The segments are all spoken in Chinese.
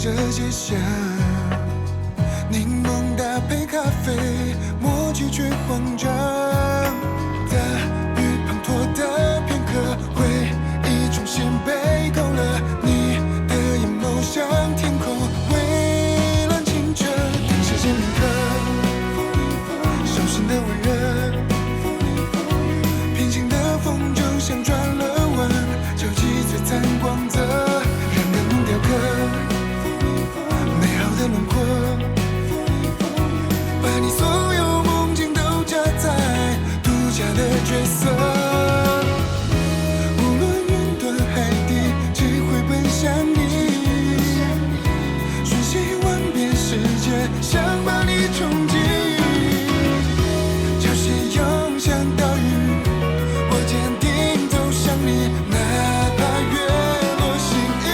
着街巷，柠檬搭配咖啡，默契却慌张。大雨滂沱的片刻，回忆重新被勾勒，你的眼眸像天空，蔚蓝清澈。当时间铭刻，手心的温热，平静的风就像转了弯，交集璀璨光泽，让感动雕刻美好的轮廓，把你所有梦境都加在独家的角色。无论云端海底，只会奔向你，瞬息万变世界，想把你冲击。潮汐涌向岛屿，我坚定走向你，哪怕月落心意。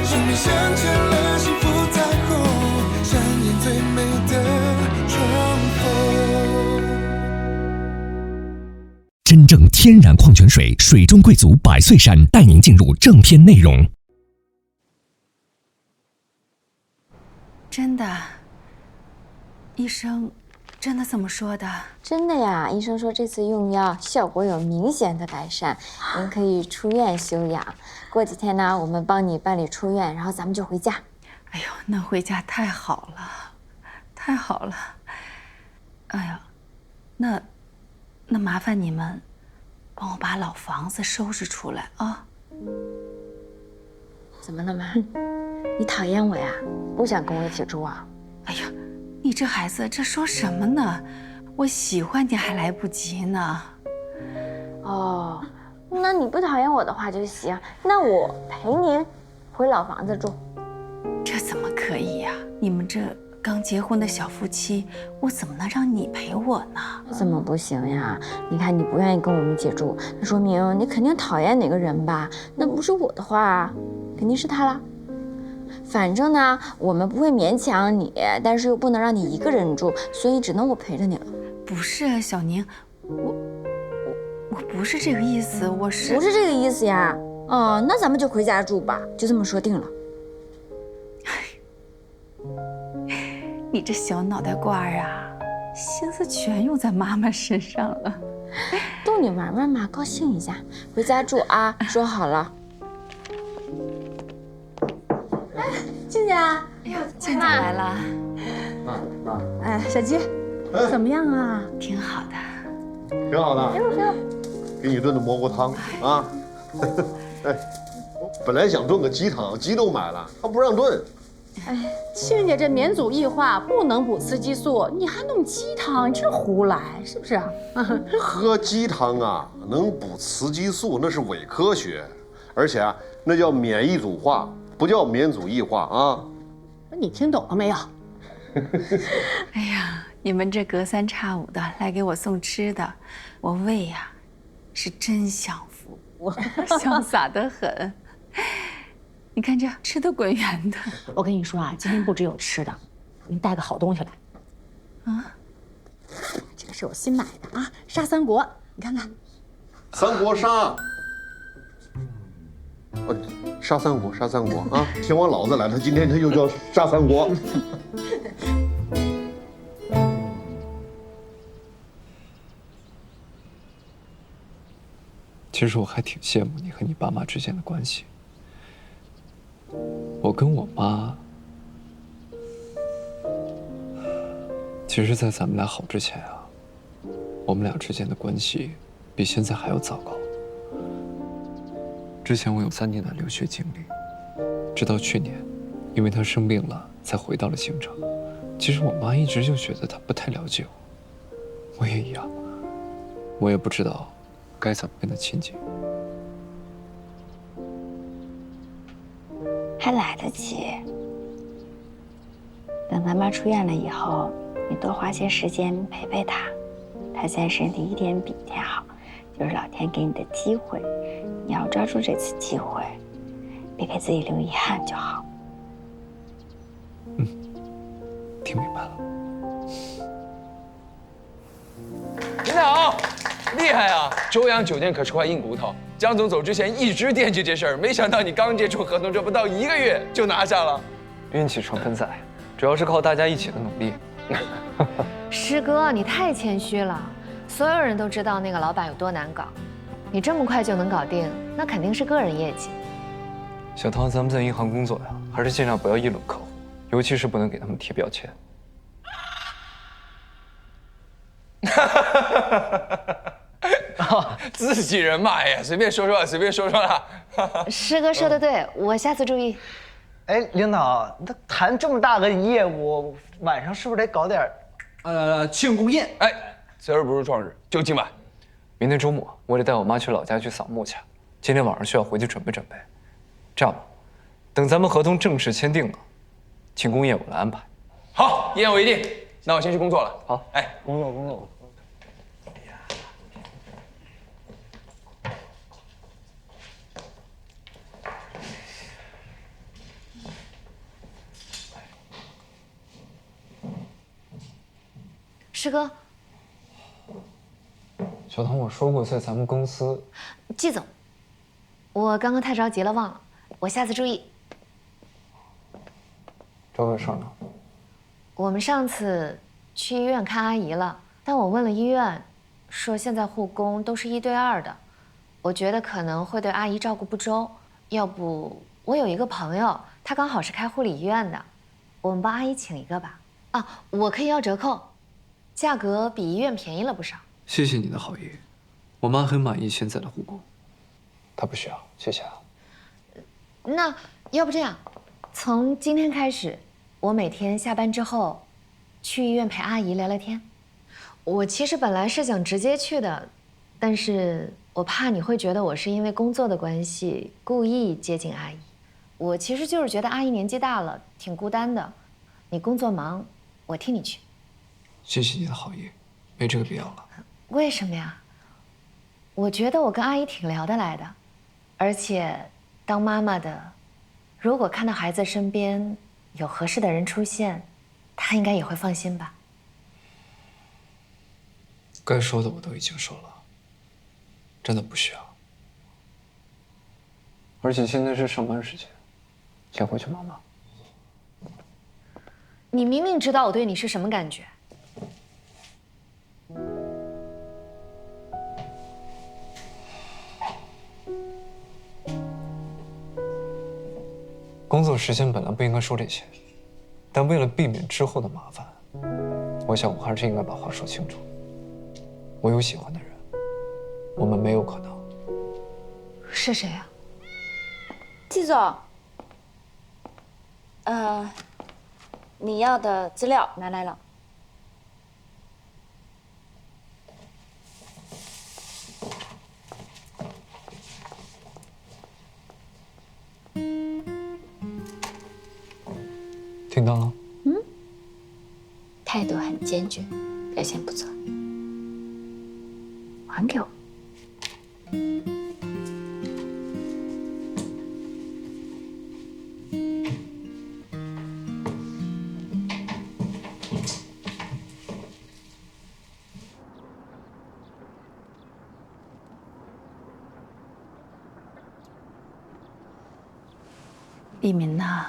生命镶嵌了幸福彩虹，上演最美的重逢。真正天然矿泉水，水中贵族百岁山，带您进入正片内容。真的，医生真的这么说的？真的呀，医生说这次用药效果有明显的改善，您可以出院休养。过几天呢，我们帮你办理出院，然后咱们就回家。哎呦，那回家太好了，太好了。哎呀，那麻烦你们帮我把老房子收拾出来啊！怎么了妈？你讨厌我呀？不想跟我一起住啊？哎呀，你这孩子这说什么呢？我喜欢你还来不及呢。哦，那你不讨厌我的话就行。那我陪您回老房子住。这怎么可以呀？你们这刚结婚的小夫妻，我怎么能让你陪我呢？怎么不行呀？你看你不愿意跟我们一起住，那说明你肯定讨厌哪个人吧？那不是我的话，肯定是他啦。反正呢，我们不会勉强你，但是又不能让你一个人住，所以只能我陪着你了。不是小宁，我不是这个意思，我是不是这个意思呀？哦，那咱们就回家住吧，就这么说定了。你这小脑袋瓜儿啊，心思全用在妈妈身上了。逗你玩玩嘛，高兴一下，回家住啊，说好了。亲家，哎呀，静姐来了，哎，小鸡，怎么样啊？挺好的。挺好的，给你炖的蘑菇汤啊。哎，我本来想炖个鸡汤，鸡都买了，他不让炖。哎，亲家这免阻异化不能补雌激素，你还弄鸡汤，你这胡来是不是啊？喝鸡汤啊，能补雌激素那是伪科学，而且啊，那叫免疫阻化，不叫免阻异化啊。你听懂了没有？哎呀，你们这隔三差五的来给我送吃的，我胃呀是真享福，潇洒得很。你看这吃的滚圆的。我跟你说啊，今天不只有吃的，我给你带个好东西来。啊，这个是我新买的啊，沙三国，你看看。三国杀。杀三国，杀三国啊！听我老子来，他今天他又叫杀三国。其实我还挺羡慕你和你爸妈之间的关系。我跟我妈，其实，在咱们俩好之前啊，我们俩之间的关系比现在还要糟糕。之前我有3年的留学经历，直到去年，因为她生病了，才回到了京城。其实我妈一直就觉得她不太了解我，我也一样，我也不知道该怎么跟她亲近。还来得及。等咱妈出院了以后，你多花些时间陪陪她。她现在身体一天比一天好，就是老天给你的机会，你要抓住这次机会，别给自己留遗憾就好。听明白了。领导，厉害啊！周洋酒店可是块硬骨头，江总走之前一直惦记这事儿，没想到你刚接触合同，这不到1个月就拿下了。运气成分在，主要是靠大家一起的努力。师哥，你太谦虚了，所有人都知道那个老板有多难搞，你这么快就能搞定，那肯定是个人业绩。小唐，咱们在银行工作呀，还是尽量不要议论客户，尤其是不能给他们贴标签。自己人嘛，哎呀，随便说说，随便说说啦。师哥说的对，我下次注意。哎，领导，他谈这么大个业务，晚上是不是得搞点庆功宴？哎，择日不如撞日，就今晚。明天周末我得带我妈去老家去扫墓去，今天晚上需要回去准备准备。这样吧，等咱们合同正式签订了，庆功宴我来安排。好，一言为定。那我先去工作了。好，哎，工作。师哥，小唐，我说过在咱们公司。季总，我刚刚太着急了，忘了，我下次注意。这个事儿呢？我们上次去医院看阿姨了，但我问了医院，说现在护工都是1对2的，我觉得可能会对阿姨照顾不周。要不我有一个朋友，他刚好是开护理医院的，我们帮阿姨请一个吧。啊，我可以要折扣，价格比医院便宜了不少。谢谢你的好意，我妈很满意现在的护工。她不需要，谢谢啊。那要不这样，从今天开始，我每天下班之后，去医院陪阿姨聊聊天。我其实本来是想直接去的，但是我怕你会觉得我是因为工作的关系故意接近阿姨。我其实就是觉得阿姨年纪大了，挺孤单的。你工作忙，我替你去。谢谢你的好意，没这个必要了。为什么呀？我觉得我跟阿姨挺聊得来的，而且当妈妈的，如果看到孩子身边有合适的人出现，她应该也会放心吧。该说的我都已经说了，真的不需要。而且现在是上班时间，先回去忙吧。你明明知道我对你是什么感觉。工作时间本来不应该说这些，但为了避免之后的麻烦，我想我还是应该把话说清楚。我有喜欢的人，我们没有可能。是谁啊？季总，你要的资料拿来了。听到了？态度很坚决，表现不错。还给我。丽民呐，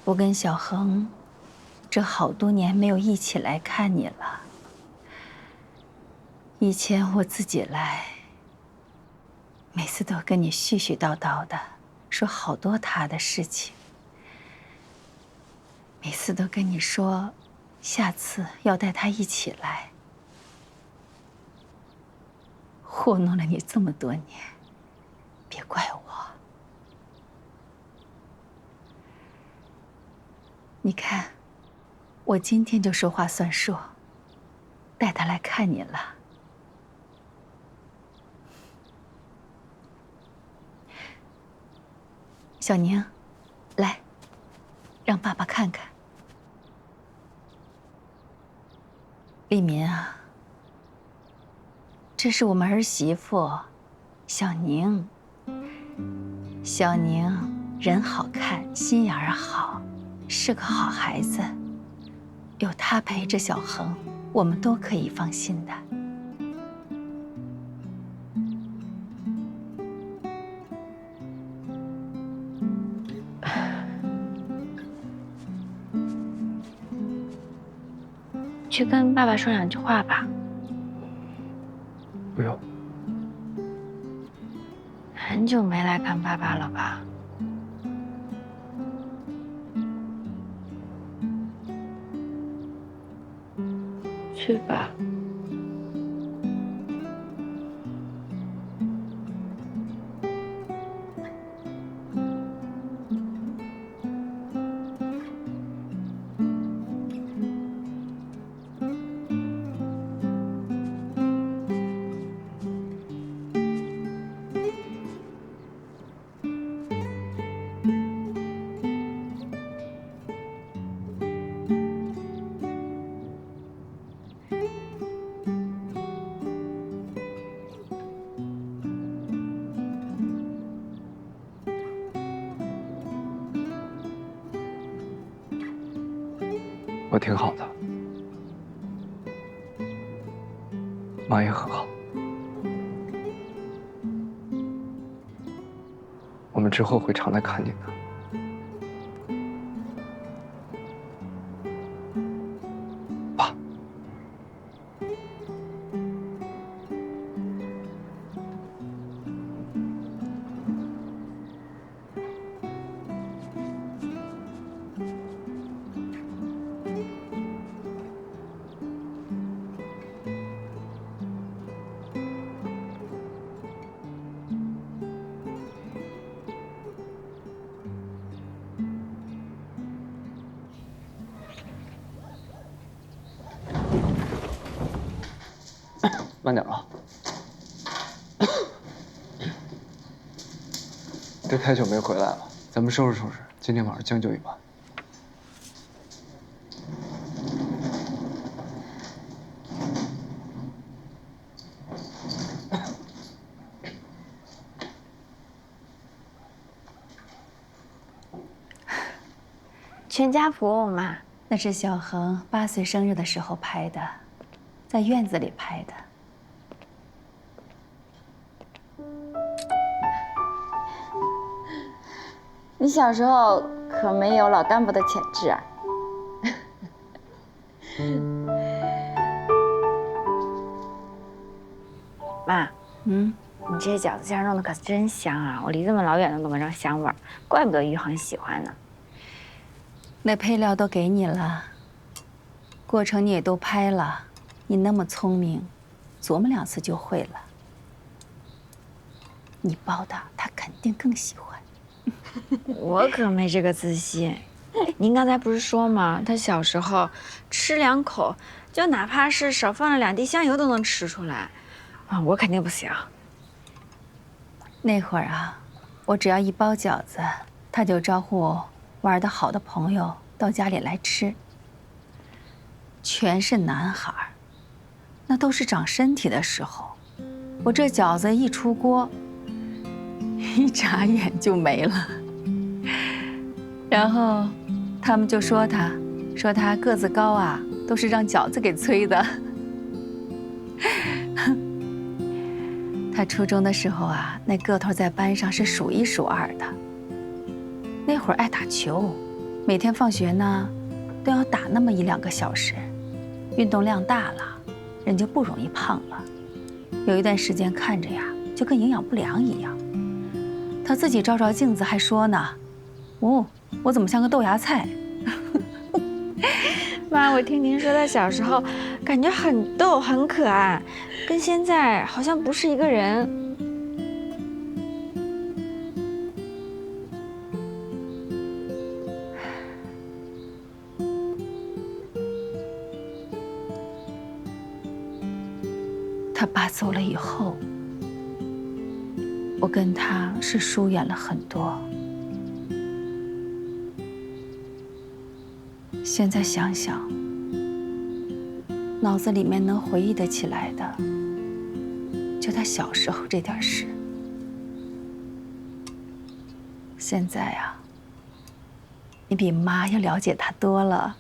我跟小恒这好多年没有一起来看你了。以前我自己来，每次都跟你絮絮叨叨的说好多他的事情，每次都跟你说下次要带他一起来，糊弄了你这么多年，别怪我。你看，我今天就说话算数，带他来看你了。小宁，来，让爸爸看看。丽民啊，这是我们儿媳妇，小宁。小宁人好看，心眼儿好，是个好孩子。有她陪着小恒，我们都可以放心的。去跟爸爸说2句话吧。不用。很久没来看爸爸了吧？去吧。我挺好的，妈也很好。我们之后会常来看你的。爸。慢点啊！这太久没回来了，咱们收拾收拾，今天晚上将就一晚。全家福嘛，那是小恒8岁生日的时候拍的，在院子里拍的。你小时候可没有老干部的潜质啊！妈，你这饺子馅弄得可真香啊！我离这么老远都能闻着香味儿，怪不得玉恒喜欢呢。那配料都给你了，过程你也都拍了，你那么聪明，琢磨2次就会了。你包的他肯定更喜欢。我可没这个自信。您刚才不是说吗？他小时候吃2口，就哪怕是少放了2滴香油都能吃出来。啊，我肯定不行。那会儿啊，我只要一包饺子，他就招呼玩得好的朋友到家里来吃。全是男孩儿，那都是长身体的时候。我这饺子一出锅，一眨眼就没了。然后他们就说他个子高啊，都是让饺子给催的。他初中的时候啊，那个头在班上是数1数2的。那会儿爱打球，每天放学呢，都要打那么1、2个小时，运动量大了，人就不容易胖了。有一段时间看着呀，就跟营养不良一样。他自己照照镜子还说呢：“哦，我怎么像个豆芽菜？”妈，我听您说他小时候感觉很逗很可爱，跟现在好像不是一个人。他爸走了以后，我跟他是疏远了很多。现在想想，脑子里面能回忆得起来的，就他小时候这点事。现在啊，你比妈要了解他多了。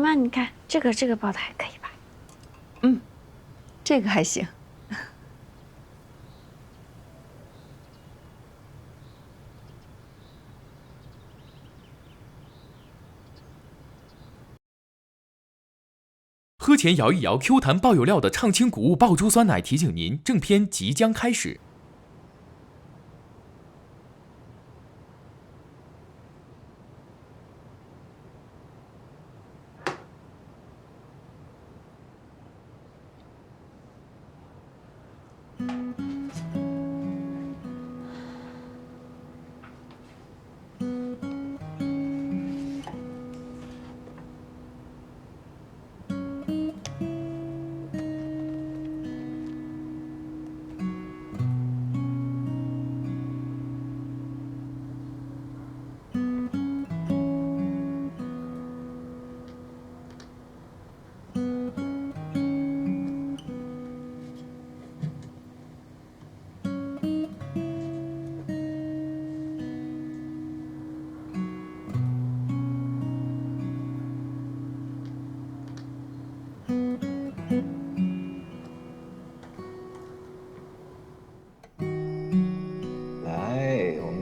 妈，你看这个包的还可以吧？这个还行。喝前摇一摇 Q 弹爆有料的畅清谷物爆珠酸奶提醒您，正片即将开始。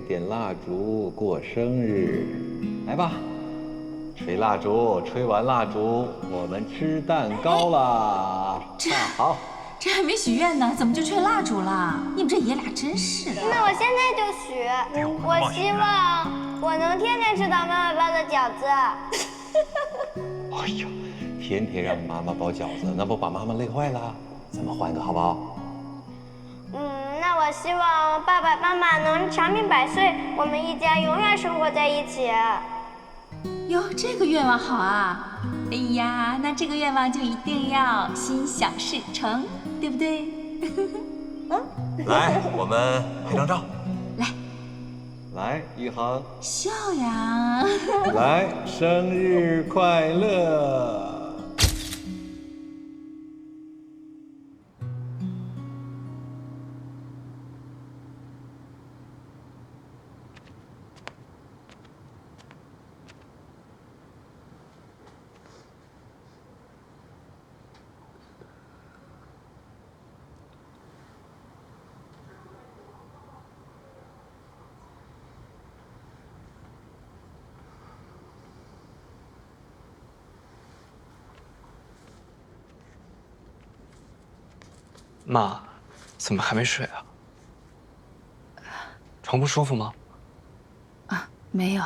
点蜡烛过生日，来吧，吹蜡烛，吹完蜡烛，我们吃蛋糕啦！好，这还没许愿呢，怎么就吹蜡烛了？你们这爷俩真是的。那我现在就许，我希望我能天天吃到妈妈包的饺子。哎呦，天天让妈妈包饺子，那不把妈妈累坏了？咱们换个好不好？那我希望爸爸妈妈能长命百岁，我们一家永远生活在一起。哟，这个愿望好啊！哎呀，那这个愿望就一定要心想事成，对不对？来，我们拍张照。来，来，一航。笑呀！来，生日快乐！妈，怎么还没睡啊？床不舒服吗？啊，没有。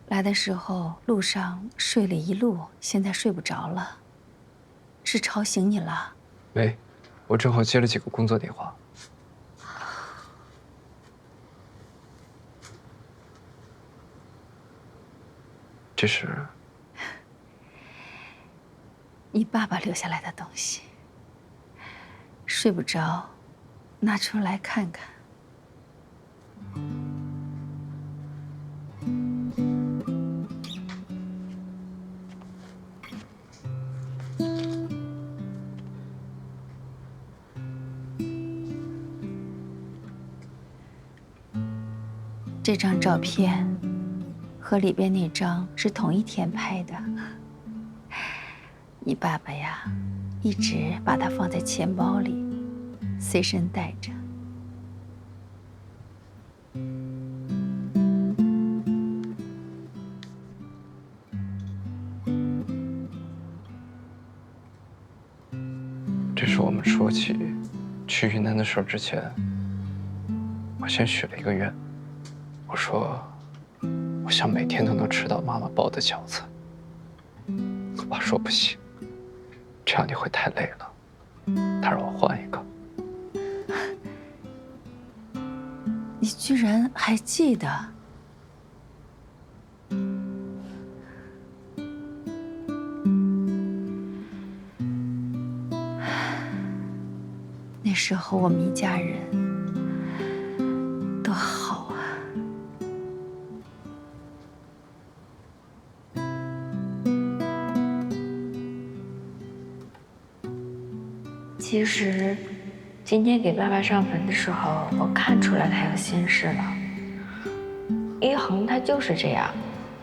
来的时候路上睡了一路，现在睡不着了。是吵醒你了？没，我正好接了几个工作电话。这是你爸爸留下来的东西。睡不着，拿出来看看。这张照片和里边那张是同一天拍的。你爸爸呀，一直把它放在钱包里，随身带着。这是我们说起去云南的事儿之前，我先许了一个愿，我说我想每天都能吃到妈妈包的饺子。我爸说不行，这样你会太累了，他让我换一个。你居然还记得？那时候我们一家人多好啊！其实，今天给爸爸上坟的时候，我看出来他有心事了。一恒他就是这样，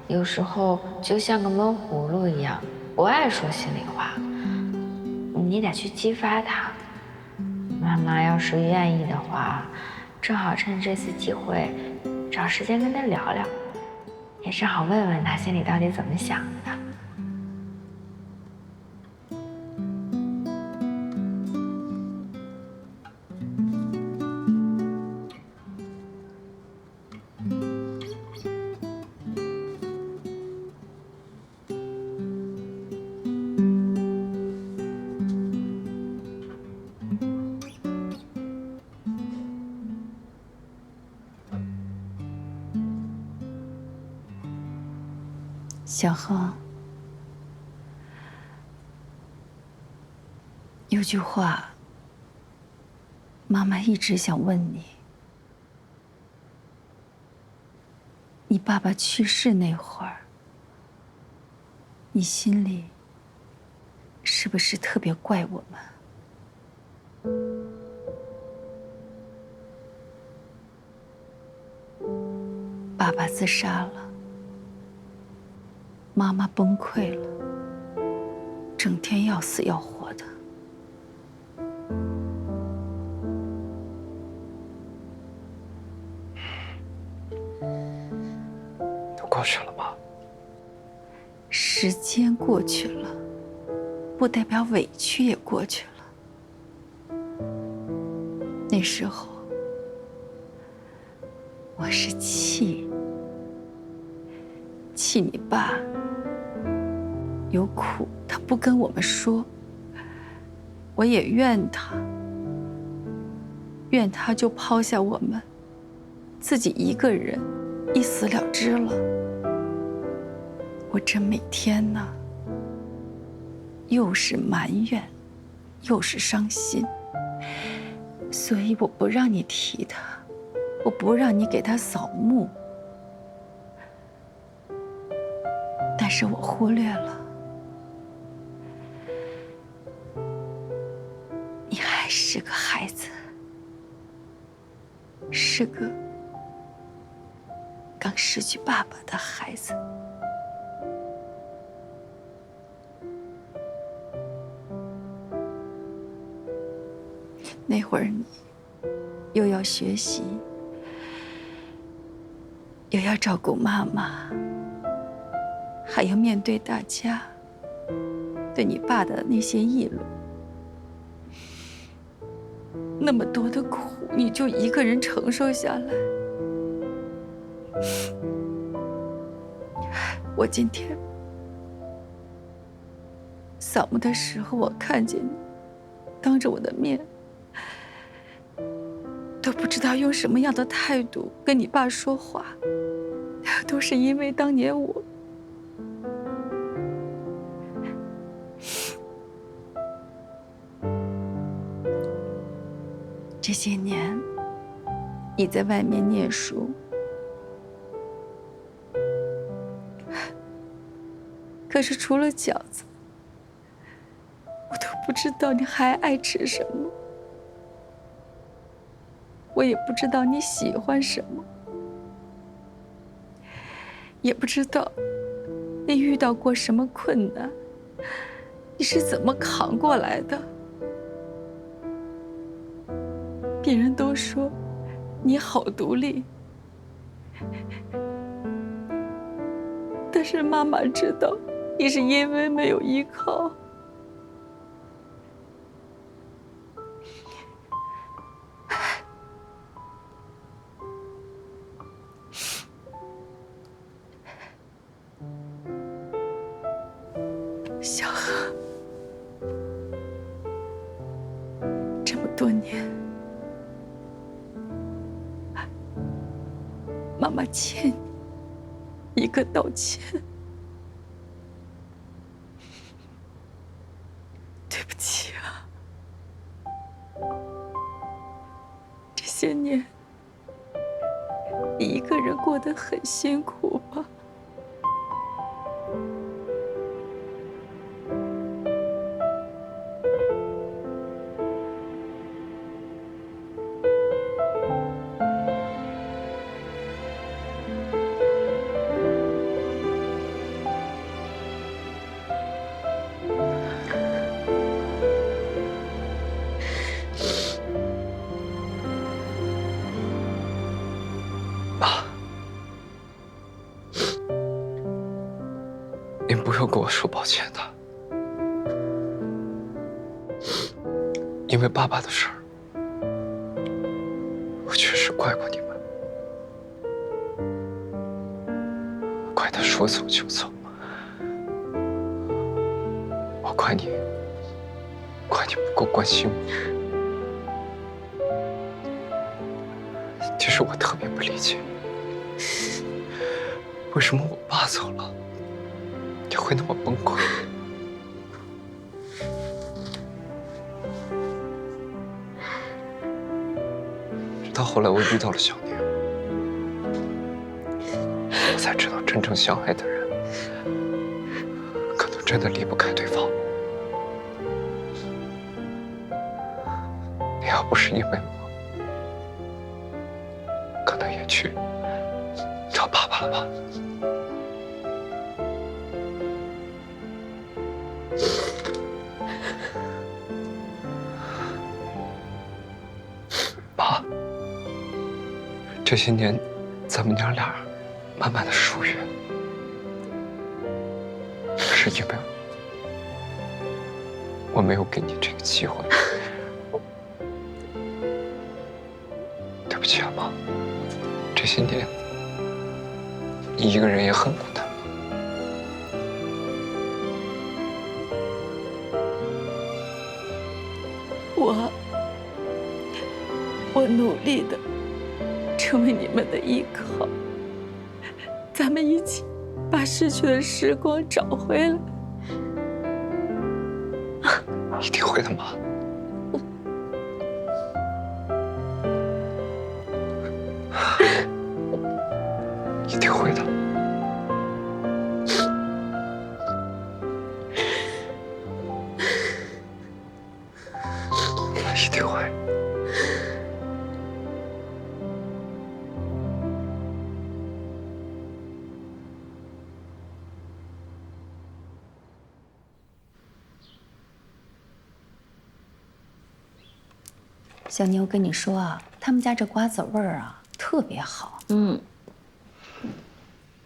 有时候就像个闷葫芦一样，不爱说心里话。你得去激发他。妈妈要是愿意的话，正好趁这次机会，找时间跟他聊聊，也正好问问他心里到底怎么想的。小恒，有句话，妈妈一直想问你：你爸爸去世那会儿，你心里是不是特别怪我们？爸爸自杀了。妈妈崩溃了，整天要死要活的。都过去了吗？时间过去了，不代表委屈也过去了。那时候，我是气你爸。有苦他不跟我们说，我也怨他就抛下我们，自己一个人一死了之了。我这每天呢，又是埋怨，又是伤心，所以我不让你提他，我不让你给他扫墓，但是我忽略了。是个孩子，是个刚失去爸爸的孩子。那会儿你又要学习，又要照顾妈妈，还要面对大家对你爸的那些议论。那么多的苦，你就一个人承受下来。我今天扫墓的时候，我看见你，当着我的面，都不知道用什么样的态度跟你爸说话，都是因为当年我。这些年，你在外面念书，可是除了饺子，我都不知道你还爱吃什么，我也不知道你喜欢什么，也不知道你遇到过什么困难，你是怎么扛过来的。别人都说你好独立，但是妈妈知道你是因为没有依靠。小何，这么多年，妈妈欠你一个道歉。对不起啊，这些年你一个人过得很辛苦吧？不用跟我说抱歉的，因为爸爸的事儿，我确实怪过你们，怪他说走就走，我怪你不够关心我。其实我特别不理解，为什么我爸走了，你会那么崩溃？直到后来我遇到了小宁，我才知道真正相爱的人，可能真的离不开对方。你要不是因为我，可能也去找爸爸了吧。爸，这些年咱们娘俩慢慢的疏远，是因为我没有给你这个机会。对不起啊，妈，这些年你一个人也很孤单。我努力的成为你们的依靠，咱们一起把逝去的时光找回来。一定会的，妈。一定会的。一定会。小妞跟你说啊，他们家这瓜子味儿啊特别好。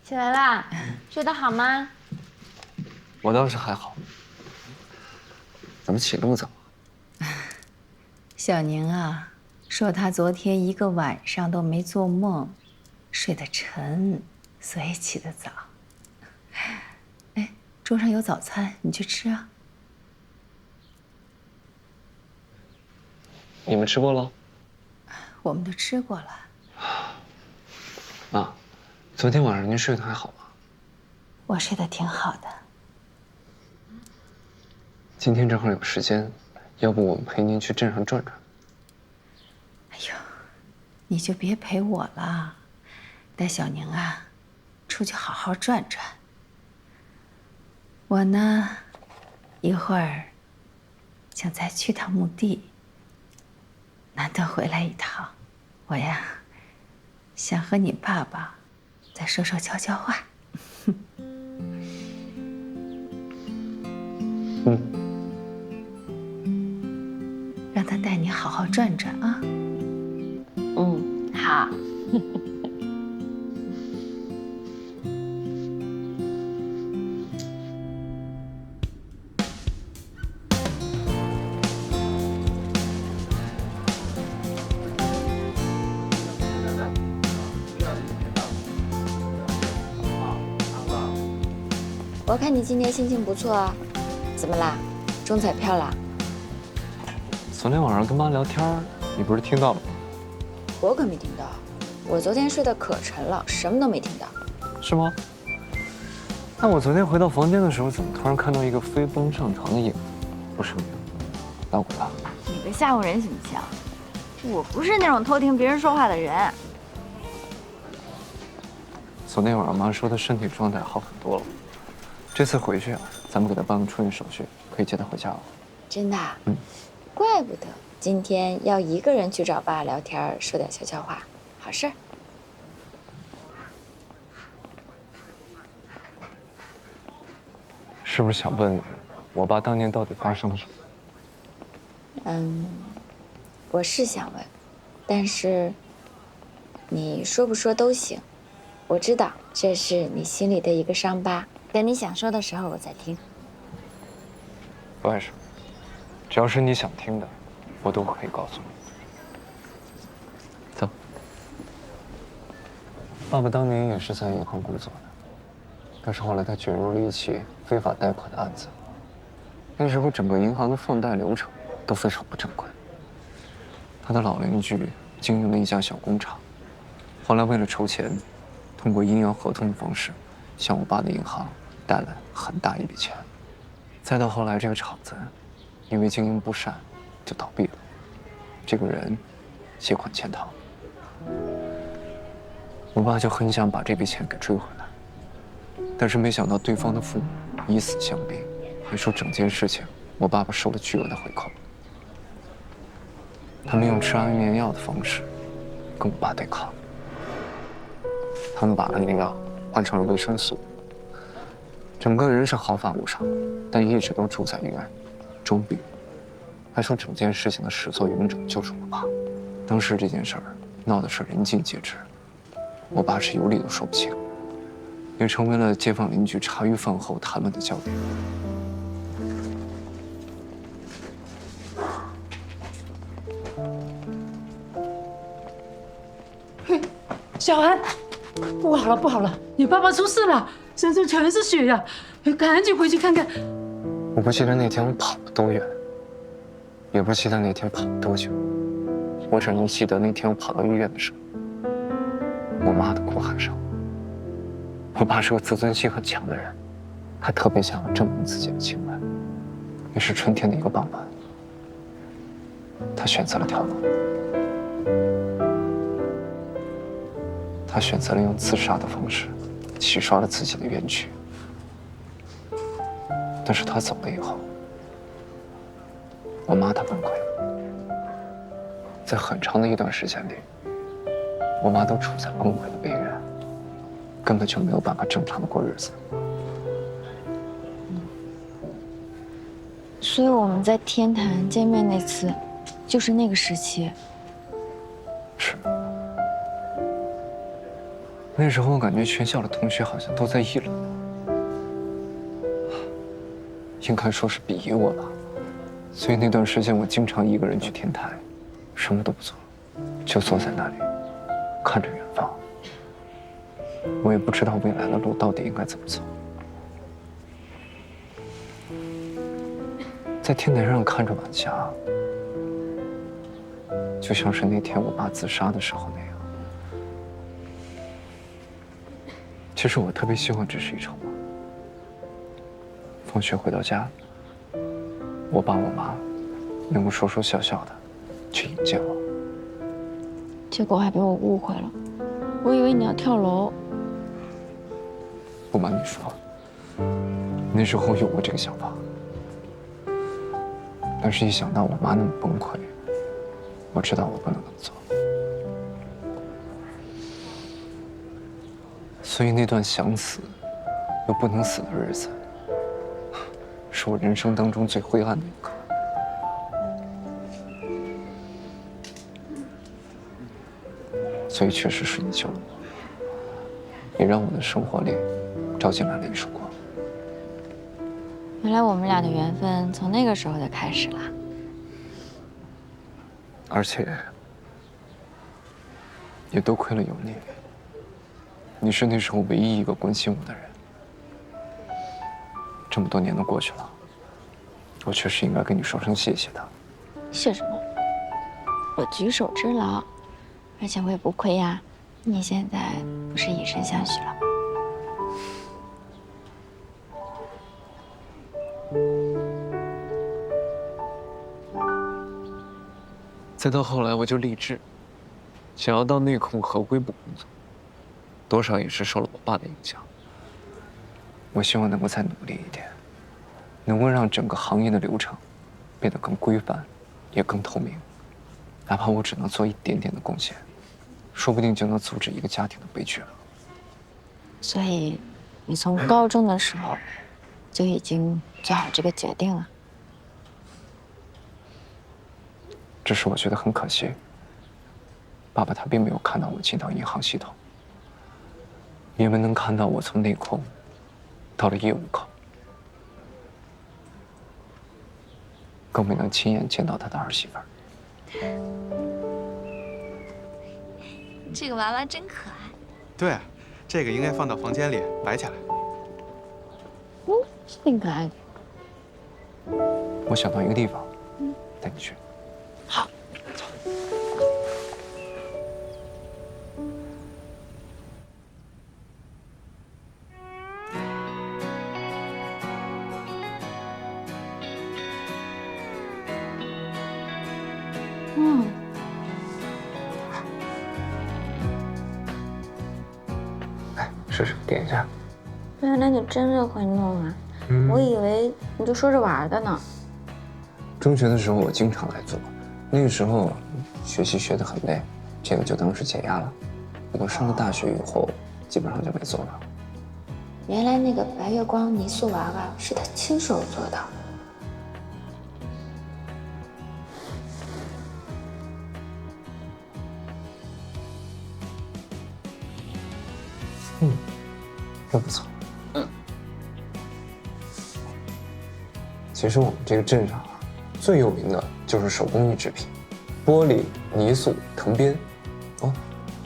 起来啦，睡得好吗？我倒是还好。怎么起那么早？小宁啊，说她昨天一个晚上都没做梦，睡得沉，所以起得早。哎，桌上有早餐，你去吃啊。你们吃过了？我们都吃过了。妈，昨天晚上您睡得还好吗？我睡得挺好的。今天正好有时间，要不我们陪您去镇上转转？哎呦，你就别陪我了，带小宁啊，出去好好转转。我呢，一会儿想再去趟墓地。难得回来一趟，我呀，想和你爸爸再说说悄悄话。让他带你好好转转啊。好。我看你今天心情不错啊，怎么啦？中彩票啦？昨天晚上跟妈聊天，你不是听到了吗？我可没听到，我昨天睡得可沉了，什么都没听到。是吗？但我昨天回到房间的时候，怎么突然看到一个飞奔上床的影子？不是你，那我的。你别吓唬人行不行？我不是那种偷听别人说话的人。昨天晚上妈说她身体状态好很多了。这次回去啊，咱们给她办个出院手续，可以接她回家了。真的？怪不得今天要一个人去找爸聊天，说点悄悄话，好事儿。是不是想问，我爸当年到底发生了什么？我是想问，但是你说不说都行。我知道这是你心里的一个伤疤，等你想说的时候我再听。不碍事，只要是你想听的，我都可以告诉你。走。爸爸当年也是在银行工作的，但是后来他卷入了一起非法贷款的案子。那时候整个银行的放贷流程都非常不正规。他的老邻居经营了一家小工厂，后来为了筹钱，通过阴阳合同的方式，向我爸的银行贷了很大一笔钱。再到后来，这个厂子因为经营不善，就倒闭了。这个人携款潜逃，我爸就很想把这笔钱给追回来，但是没想到对方的父母以死相逼，还说整件事情我爸爸收了巨额的回扣。他们用吃安眠药的方式跟我爸对抗，他们把安眠药换成了维生素。整个人是毫发无伤，但一直都住在医院，装病，还说整件事情的始作俑者就是我爸。当时这件事儿闹的是人尽皆知，我爸是有理都说不清，也成为了街坊邻居茶余饭后谈论的焦点。小安，不好了，不好了，你爸爸出事了，身上全是血呀！赶紧回去看看。我不记得那天我跑了多远，也不记得那天跑了多久，我只能记得那天我跑到医院的时候，我妈的哭喊声。我爸是个自尊心很强的人，他特别想要证明自己的清白。那是春天的一个傍晚，他选择了跳楼。他选择了用自杀的方式，洗刷了自己的冤屈。但是他走了以后，我妈她崩溃了。在很长的一段时间里，我妈都处在崩溃的边缘，根本就没有办法正常的过日子。所以我们在天坛见面那次，就是那个时期。是。那时候我感觉全校的同学好像都在议论，应该说是鄙夷我吧。所以那段时间我经常一个人去天台，什么都不做，就坐在那里，看着远方。我也不知道未来的路到底应该怎么走。在天台上看着晚霞，就像是那天我爸自杀的时候那样。其实我特别希望这是一场梦。放学回到家，我爸我妈能够说说笑笑的去迎接我。结果还被我误会了，我以为你要跳楼。不瞒你说，那时候有过这个想法，但是一想到我妈那么崩溃，我知道我不能那么做。所以那段想死又不能死的日子，是我人生当中最灰暗的一刻。所以确实是你救了我，也让我的生活里照进来了一束光。原来我们俩的缘分从那个时候就开始了。而且也多亏了有你。你是那时候唯一一个关心我的人。这么多年都过去了，我确实应该跟你说声谢谢的。谢什么？我举手之劳，而且我也不亏呀。你现在不是以身相许了吗？再到后来，我就立志，想要到内控合规部工作。多少也是受了我爸的影响。我希望能够再努力一点，能够让整个行业的流程变得更规范，也更透明。哪怕我只能做一点点的贡献，说不定就能阻止一个家庭的悲剧了。所以，你从高中的时候就已经做好这个决定了。只是我觉得很可惜，爸爸他并没有看到我进到银行系统。也没能看到我从内控到了1五口，更没能亲眼见到他的儿媳妇儿。这个娃娃真可爱。对，这个应该放到房间里摆起来。挺可爱的。我想到一个地方，带你去。好。试试点一下。原来你真的会弄啊！我以为你就说着玩的呢。中学的时候我经常来做，那个时候学习学得很累，这个就当是解压了。不过上了大学以后，基本上就没做了。原来那个白月光泥塑娃娃是他亲手做的。真不错。其实我们这个镇上啊，最有名的就是手工艺制品，玻璃、泥塑、藤编。哦，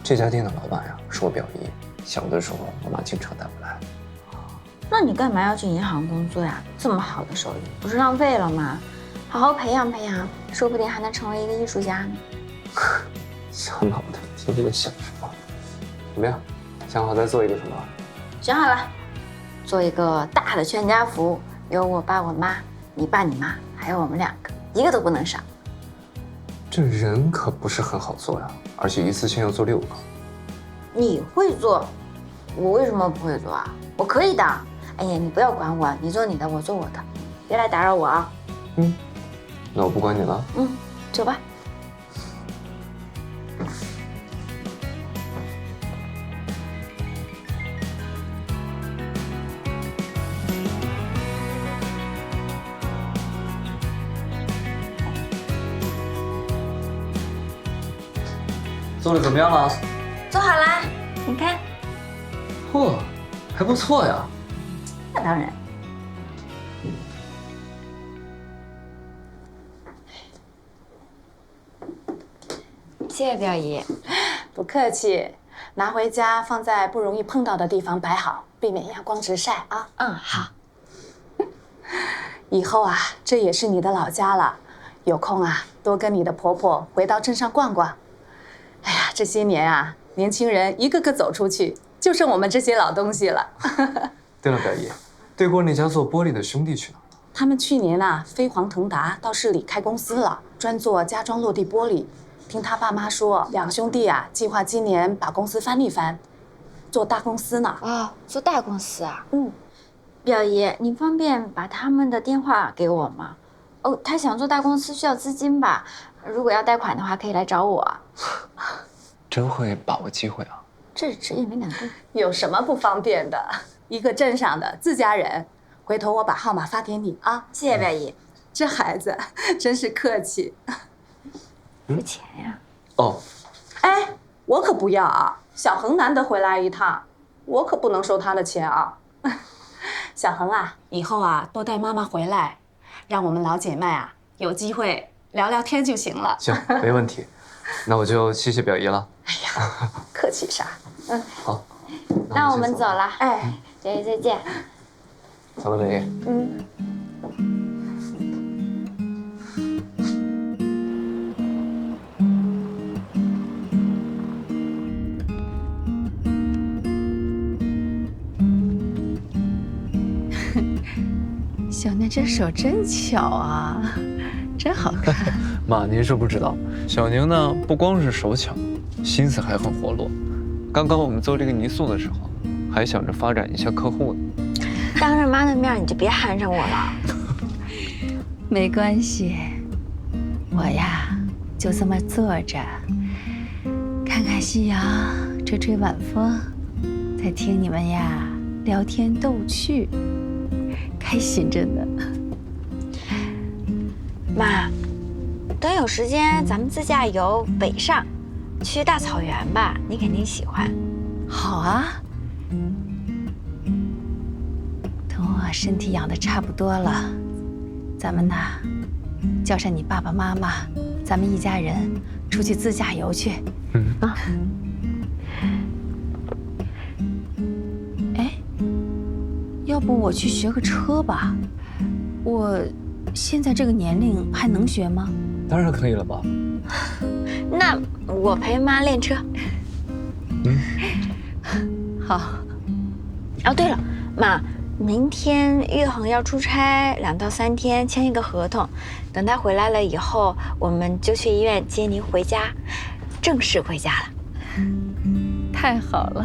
这家店的老板呀是我表姨，小的时候我妈经常带我来。那你干嘛要去银行工作呀？这么好的收入，不是浪费了吗？好好培养培养，说不定还能成为一个艺术家呢。小脑袋天天想什么？怎么样？想好再做一个什么？想好了，做一个大的全家福，有我爸我妈，你爸你妈，还有我们2个，一个都不能少。这人可不是很好做呀，而且一次性要做6个。你会做，我为什么不会做啊？我可以的。哎呀，你不要管我，你做你的，我做我的，别来打扰我啊。那我不管你了。走吧。做的怎么样了？做好啦，你看。嚯，还不错呀。那当然。谢谢表姨。不客气，拿回家放在不容易碰到的地方摆好，避免阳光直晒啊。好。以后啊，这也是你的老家了，有空啊，多跟你的婆婆回到镇上逛逛。哎呀，这些年啊，年轻人一个个走出去，就剩我们这些老东西了。对了，表姨，对过那家做玻璃的兄弟去哪儿了？他们去年啊，飞黄腾达到市里开公司了，专做家装落地玻璃。听他爸妈说，2兄弟啊，计划今年把公司翻一番，做大公司呢。做大公司啊？表姨，你方便把他们的电话给我吗？他想做大公司需要资金吧？如果要贷款的话，可以来找我。真会把握机会啊！这是职业敏感度。有什么不方便的？一个镇上的自家人，回头我把号码发给你啊。谢谢表姨。这孩子真是客气。付钱呀？哎，我可不要啊！小恒难得回来一趟，我可不能收他的钱啊。小恒啊，以后啊多带妈妈回来，让我们老姐妹啊有机会聊聊天就行了。行，没问题。那我就谢谢表姨了。哎呀，客气啥？好，那我们走了。表姨再见。走了，表姨。小娘这手真巧啊，真好看。妈，您是不知道，小宁呢不光是手巧，心思还很活络。刚刚我们做这个泥塑的时候，还想着发展一下客户呢。当着妈的面你就别寒碜我了。没关系，我呀就这么坐着，看看夕阳，吹吹晚风，再听你们呀聊天逗趣，开心着呢。妈，等有时间咱们自驾游北上，去大草原吧，你肯定喜欢。好啊。养身体养得差不多了，咱们呢，叫上你爸爸妈妈，咱们一家人出去自驾游去。啊。哎，要不我去学个车吧？我现在这个年龄还能学吗？当然可以了吧。那我陪妈练车。好。哦，对了，妈，明天岳恒要出差2到3天，签一个合同。等他回来了以后，我们就去医院接您回家，正式回家了。太好了。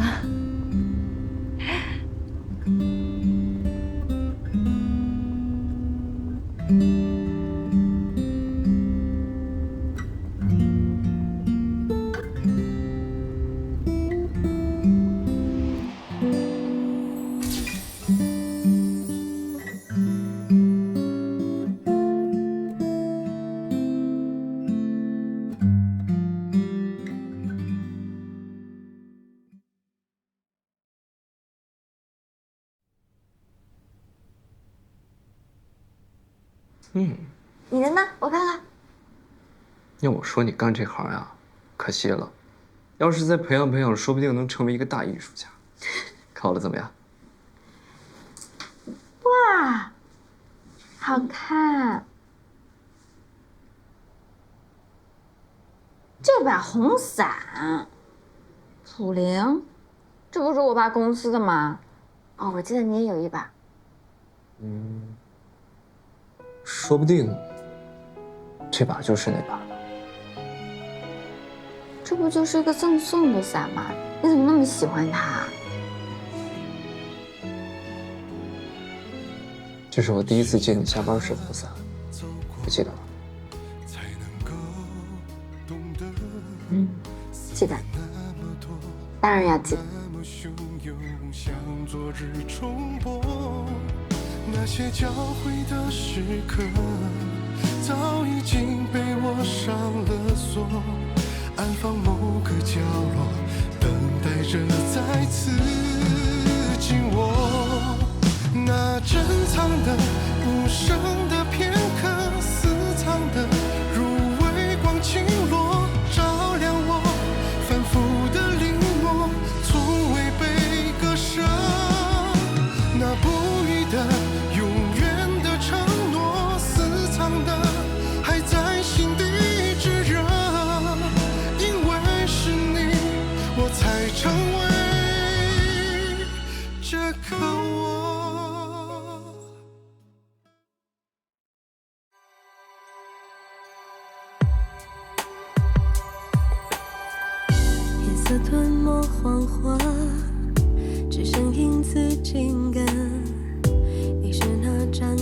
你的呢？我看看。要我说，你干这行呀，可惜了。要是再培养培养，说不定能成为一个大艺术家。看我的怎么样？哇，好看！这把红伞，普灵，这不是我爸公司的吗？哦，我记得你也有一把。说不定这把就是那把。这不就是个赠送的伞吗？你怎么那么喜欢它？这是我第一次接你下班时的伞，不记得了？记得，当然要记得。那些交汇的时刻，早已经被我上了锁，安放某个角落，等待着再次紧握。那珍藏的、无声的片刻，私藏的如微光倾落，照亮我反复的临摹，从未被割舍。那不易的、永远的承诺，私藏的还在心底炙热，因为是你，我才成为这个我。夜色吞没黄花，只剩影子紧跟。你是那盏